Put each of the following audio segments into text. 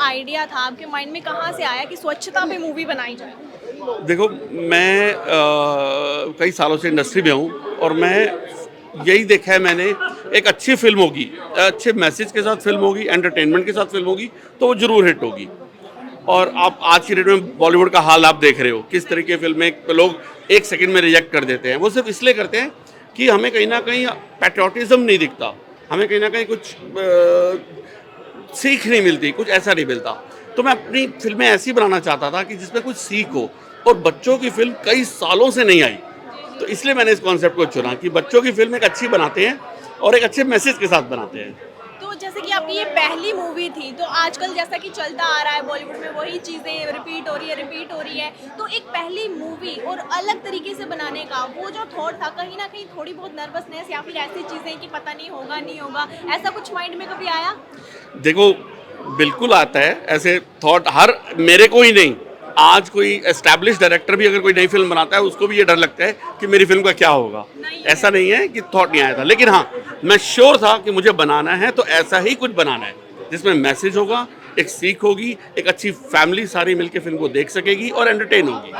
Idea था आपके mind में, कहाँ से आया कि स्वच्छता पे मूवी बनाई जाए? देखो, मैं कई सालों से इंडस्ट्री में हूँ और मैं यही देखा है मैंने, एक अच्छी फ़िल्म होगी, अच्छे मैसेज के साथ फ़िल्म होगी, एंटरटेनमेंट के साथ फ़िल्म होगी, तो वो ज़रूर हिट होगी। और आप आज की डेट में बॉलीवुड का हाल आप देख रहे हो, किस तरीके की फ़िल्में लोग 1 सेकंड में रिजेक्ट कर देते हैं। वो सिर्फ़ इसलिए करते हैं कि हमें कहीं न कहीं पैट्रियोटिज़्म नहीं दिखता, हमें कहीं न कहीं कुछ सीख नहीं मिलती, कुछ ऐसा नहीं मिलता। तो मैं अपनी फ़िल्में ऐसी बनाना चाहता था कि जिसमें कुछ सीख हो, और बच्चों की फ़िल्म कई सालों से नहीं आई। तो इसलिए मैंने इस कॉन्सेप्ट को चुना कि बच्चों की फ़िल्म एक अच्छी बनाते हैं और एक अच्छे मैसेज के साथ बनाते हैं। तो जैसे कि आपकी ये पहली मूवी थी, तो आजकल जैसा कि चलता आ रहा है बॉलीवुड में, वही चीज़ें रिपीट हो रही है। तो एक पहली मूवी और अलग तरीके से बनाने का वो जो थॉट था, कहीं न कहीं थोड़ी बहुत नर्वसनेस या फिर ऐसी चीज़ें कि पता नहीं होगा, नहीं होगा, ऐसा कुछ माइंड में कभी आया? देखो, बिल्कुल आता है ऐसे थॉट, हर मेरे को ही नहीं, आज कोई एस्टैब्लिश डायरेक्टर भी अगर कोई नई फ़िल्म बनाता है, उसको भी ये डर लगता है कि मेरी फ़िल्म का क्या होगा। नहीं ऐसा है। नहीं है कि थॉट नहीं आया था, लेकिन हाँ, मैं श्योर था कि मुझे बनाना है तो ऐसा ही कुछ बनाना है, जिसमें मैसेज होगा, एक सीख होगी, एक अच्छी फैमिली सारी मिलके फ़िल्म को देख सकेगी और एंटरटेन होगी।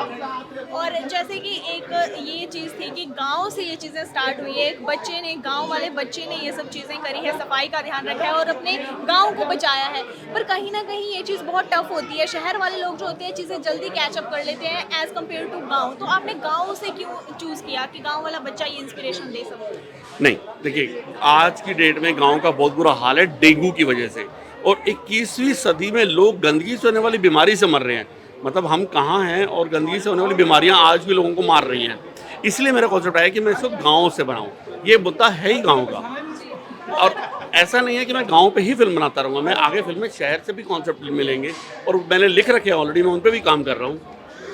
और जैसे कि एक ये चीज़ थी कि गाँव से ये चीज़ें स्टार्ट हुई है, एक बच्चे ने, गाँव वाले बच्चे ने ये सब चीज़ें करी है, सफाई का ध्यान रखा है और अपने गाँव को बचाया है। पर कहीं न कहीं ये चीज़ बहुत टफ होती है, शहर वाले लोग जो होते हैं चीज़ें जल्दी कैच अप कर लेते हैं एज़ कम्पेयर टू गाँव। तो आपने गाँव से क्यों चूज़ किया कि गाँव वाला बच्चा ये इंस्पिरेशन ले सके? नहीं, देखिए, आज की डेट में गाँव का बहुत बुरा हाल है डेंगू की वजह से, और 21वीं सदी में लोग गंदगी से होने वाली बीमारी से मर रहे हैं। मतलब हम कहाँ हैं, और गंदगी से होने वाली बीमारियाँ आज भी लोगों को मार रही हैं। इसलिए मेरा कॉन्सेप्ट आया कि मैं इसको गाँव से बनाऊँ। ये मुद्दा है ही गाँव का, और ऐसा नहीं है कि मैं गाँव पे ही फ़िल्म बनाता रहूँगा, मैं आगे फ़िल्में शहर से भी कॉन्सेप्ट मिलेंगे, और मैंने लिख रखे हैं ऑलरेडी, मैं उन पे भी काम कर रहा हूँ।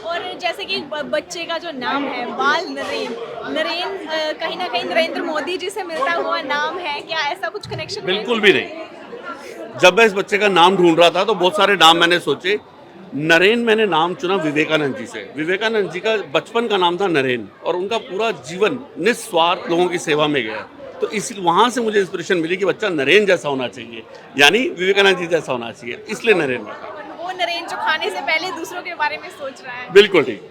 और जैसे कि बच्चे का जो नाम है बाल नरेन, नरेन कहीं न कहीं नरेंद्र मोदी जी से मिलता हुआ नाम है, क्या ऐसा कुछ कनेक्शन है? बिल्कुल भी नहीं। जब मैं इस बच्चे का नाम ढूंढ रहा था तो बहुत सारे नाम मैंने सोचे। नरेन मैंने नाम चुना विवेकानंद जी से। विवेकानंद जी का बचपन का नाम था नरेन, और उनका पूरा जीवन निस्वार्थ लोगों की सेवा में गया। तो इस वहाँ से मुझे इंस्पिरेशन मिली कि बच्चा नरेन जैसा होना चाहिए, यानी विवेकानंद जी जैसा होना चाहिए, इसलिए नरेन रखा। वो नरेन जो खाने से पहले दूसरों के बारे में सोच रहा है। बिल्कुल ठीक,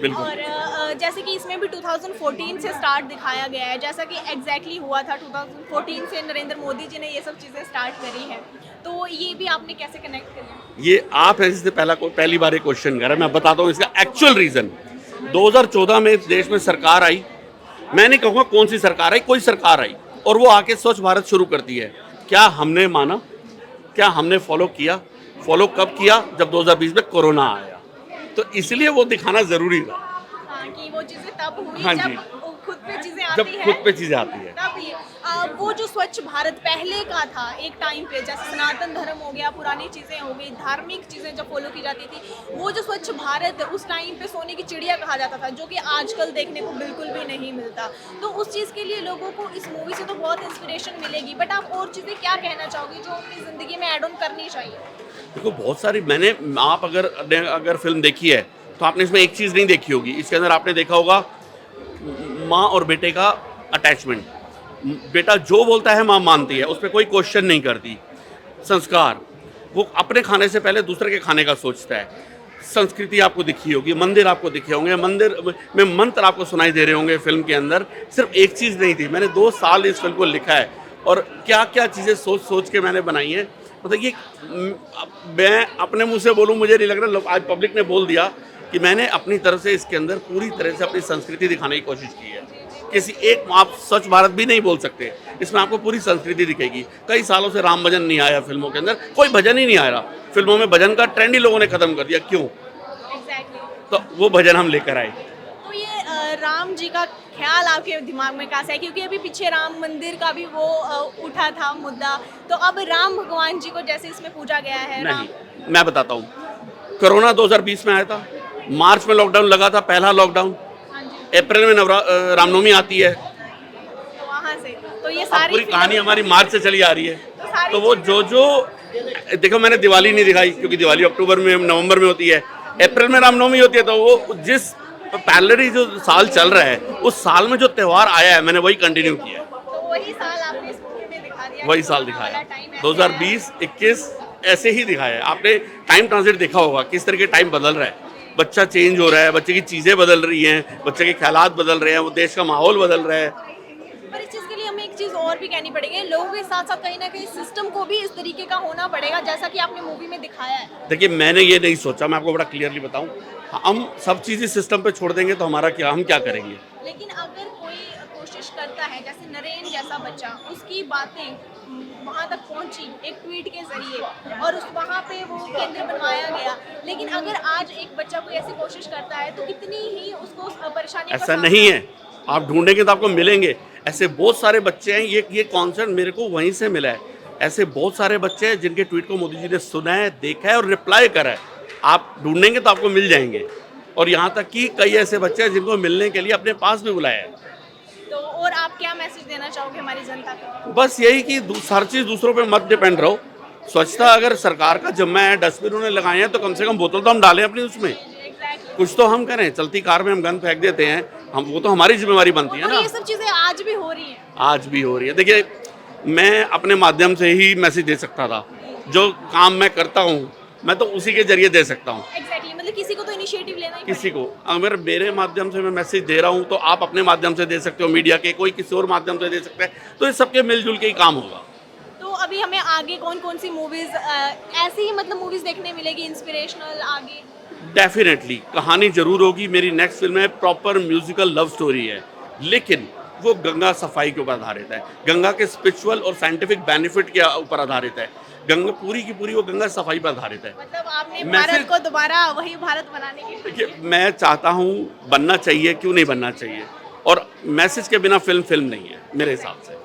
बिल्कुल। और जैसे कि इसमें भी 2014 से स्टार्ट दिखाया गया है, जैसा कि एग्जैक्टली हुआ था 2014 से नरेंद्र मोदी जी ने ये सब चीज़ें स्टार्ट करी हैं। तो ये भी आपने कैसे कनेक्ट किया? ये आप हैं जिससे पहली बार ये क्वेश्चन करा, मैं बताता हूँ इसका एक्चुअल रीज़न। 2014 में इस देश में सरकार आई, मैं नहीं कहूँगा कौन सी सरकार आई, कोई सरकार आई, और वो आके स्वच्छ भारत शुरू करती है। क्या हमने माना? क्या हमने फॉलो किया? फॉलो कब किया? जब 2020 में कोरोना आया। तो इसलिए वो दिखाना ज़रूरी था। हाँ, कि वो चीज़ें तब हुई हाँ जब जी, खुद पे चीज़ें जब आती है। खुद पे चीज़ें आती है। तब ये वो जो स्वच्छ भारत पहले का था एक टाइम पे, जैसे सनातन धर्म हो गया, पुरानी चीज़ें हो गई, धार्मिक चीज़ें जब फॉलो की जाती थी, वो जो स्वच्छ भारत उस टाइम पे सोने की चिड़िया कहा जाता था, जो कि आजकल देखने को बिल्कुल भी नहीं मिलता। तो उस चीज़ के लिए लोगों को इस मूवी से तो बहुत इंस्पिरेशन मिलेगी, बट आप और चीज़ें क्या कहना चाहोगे जो अपनी ज़िंदगी में ऐड ऑन करनी चाहिए? देखो, बहुत सारी मैंने, आप अगर फिल्म देखी है तो आपने इसमें एक चीज़ नहीं देखी होगी। इसके अंदर आपने देखा होगा माँ और बेटे का अटैचमेंट। बेटा जो बोलता है माँ मानती है, उस पर कोई क्वेश्चन नहीं करती। संस्कार, वो अपने खाने से पहले दूसरे के खाने का सोचता है। संस्कृति आपको दिखी होगी, मंदिर आपको दिखे होंगे, मंदिर में मंत्र आपको सुनाई दे रहे होंगे। फिल्म के अंदर सिर्फ एक चीज़ नहीं थी। मैंने 2 साल इस फिल्म को लिखा है, और क्या क्या चीज़ें सोच सोच के मैंने बनाई हैं। मतलब ये मैं अपने मुंह से बोलूँ, मुझे नहीं लग रहा, लोग आज पब्लिक ने बोल दिया कि मैंने अपनी तरफ से इसके अंदर पूरी तरह से अपनी संस्कृति दिखाने की कोशिश की है। किसी एक, आप स्वच्छ भारत भी नहीं बोल सकते, इसमें आपको पूरी संस्कृति दिखेगी। कई सालों से राम भजन नहीं आया फिल्मों के अंदर, कोई भजन ही नहीं आ रहा फिल्मों में। भजन का ट्रेंड ही लोगों ने खत्म कर दिया, क्यों? एग्जैक्टली। तो वो भजन हम लेकर आए। तो ये राम जी का ख्याल आपके दिमाग में कहाँ से है? क्योंकि अभी पीछे राम मंदिर का भी वो उठा था मुद्दा, तो अब राम भगवान जी को जैसे इसमें पूजा गया है। नहीं, मैं बताता हूँ। कोरोना 2020 में आया था, मार्च में लॉकडाउन लगा था, पहला लॉकडाउन। हाँ जी। अप्रैल में रामनवमी आती है। तो वहाँ से तो ये अब सारी पूरी कहानी हमारी मार्च से चली आ रही है। तो सारी तो वो जो देखो, मैंने दिवाली नहीं दिखाई, क्योंकि दिवाली अक्टूबर में, नवंबर में होती है। अप्रैल में रामनवमी होती है, तो वो जिस पैरेलली जो साल चल रहा है, उस साल में जो त्यौहार आया है, मैंने वही कंटिन्यू किया है। तो वही साल आपने इस मूवी में दिखा दिया वही कि साल कोरोना वाला दिखाया, टाइम ऐसे 2020, 21, ऐसे ही दिखाया है। आपने टाइम ट्रांजिट देखा होगा, किस तरह के टाइम बदल रहा है, बच्चा चेंज हो रहा है, बच्चे की चीज़ें बदल रही हैं, बच्चे के ख्यालात बदल रहे हैं, वो देश का माहौल बदल रहा है। पर इस चीज़ के लिए हमें एक चीज़ और भी कहनी पड़ेगी, लोगों के साथ साथ कहीं ना कहीं सिस्टम को भी इस तरीके का होना पड़ेगा जैसा कि आपने मूवी में दिखाया है। देखिए, मैंने ये नहीं सोचा, मैं आपको बड़ा क्लियरली बताऊं, हम सब चीज़ें सिस्टम पे छोड़ देंगे तो हमारा क्या, हम क्या करेंगे। लेकिन अगर कोई कोशिश करता है, जैसे नरेन जैसा बच्चा, उसकी बातें वहाँ तक पहुँची एक ट्वीट के जरिए और उस वहाँ पे वो केंद्र बनवाया गया, लेकिन अगर आज एक बच्चा कोई ऐसी कोशिश करता है तो कितनी ही उसको परेशानी का ऐसा सामना- नहीं है, आप ढूंढेंगे तो आपको मिलेंगे। ऐसे बहुत सारे बच्चे हैं, ये कॉन्सेप्ट मेरे को वहीं से मिला है। ऐसे बहुत सारे बच्चे हैं जिनके ट्वीट को मोदी जी ने सुना है, देखा है और रिप्लाई करा है। आप ढूंढेंगे तो आपको मिल जाएंगे। और यहाँ तक कि कई ऐसे बच्चे हैं जिनको मिलने के लिए अपने पास भी बुलाया है। तो और आप क्या मैसेज देना चाहोगे हमारी जनता को? बस यही कि हर चीज़ दूसरों पे मत डिपेंड रहो। स्वच्छता अगर सरकार का जिम्मा है, डस्टबिन उन्होंने लगाए हैं, तो कम से कम बोतल तो हम डालें अपनी उसमें, एग्जैक्टली। कुछ तो हम करें। चलती कार में हम गंद फेंक देते हैं, हम वो तो हमारी जिम्मेवारी बनती है और ना। ये सब चीज़ें आज भी हो रही हैं। आज भी हो रही है। देखिए, मैं अपने माध्यम से ही मैसेज दे सकता था, जो काम मैं करता हूँ मैं तो उसी के जरिए दे सकता हूँ एग्जैक्टली, मतलब किसी को तो इनिशिएटिव लेना ही किसी को। अगर मेरे माध्यम से मैं मैसेज दे रहा हूँ तो आप अपने माध्यम से दे सकते हो, मीडिया के कोई किसी और माध्यम से दे सकता है, तो ये सबके मिलजुल के ही काम होगा। पड़ेगा। तो अभी हमें आगे कौन कौन सी मूवीज ऐसी ही मतलब मूवीज देखने मिलेगी इंस्पिरेशनल आगे? डेफिनेटली कहानी जरूर होगी। मेरी नेक्स्ट फिल्म है, प्रॉपर म्यूजिकल लव स्टोरी है, लेकिन वो गंगा सफाई के ऊपर आधारित है, गंगा के स्पिरिचुअल और साइंटिफिक बेनिफिट के ऊपर आधारित है। गंगा पूरी की पूरी वो गंगा सफाई पर आधारित है। मतलब आपने मैसेज- भारत को दोबारा वही भारत बनाने की देखिए, मैं चाहता हूँ बनना चाहिए, क्यों नहीं बनना चाहिए, और मैसेज के बिना फिल्म नहीं है मेरे हिसाब से।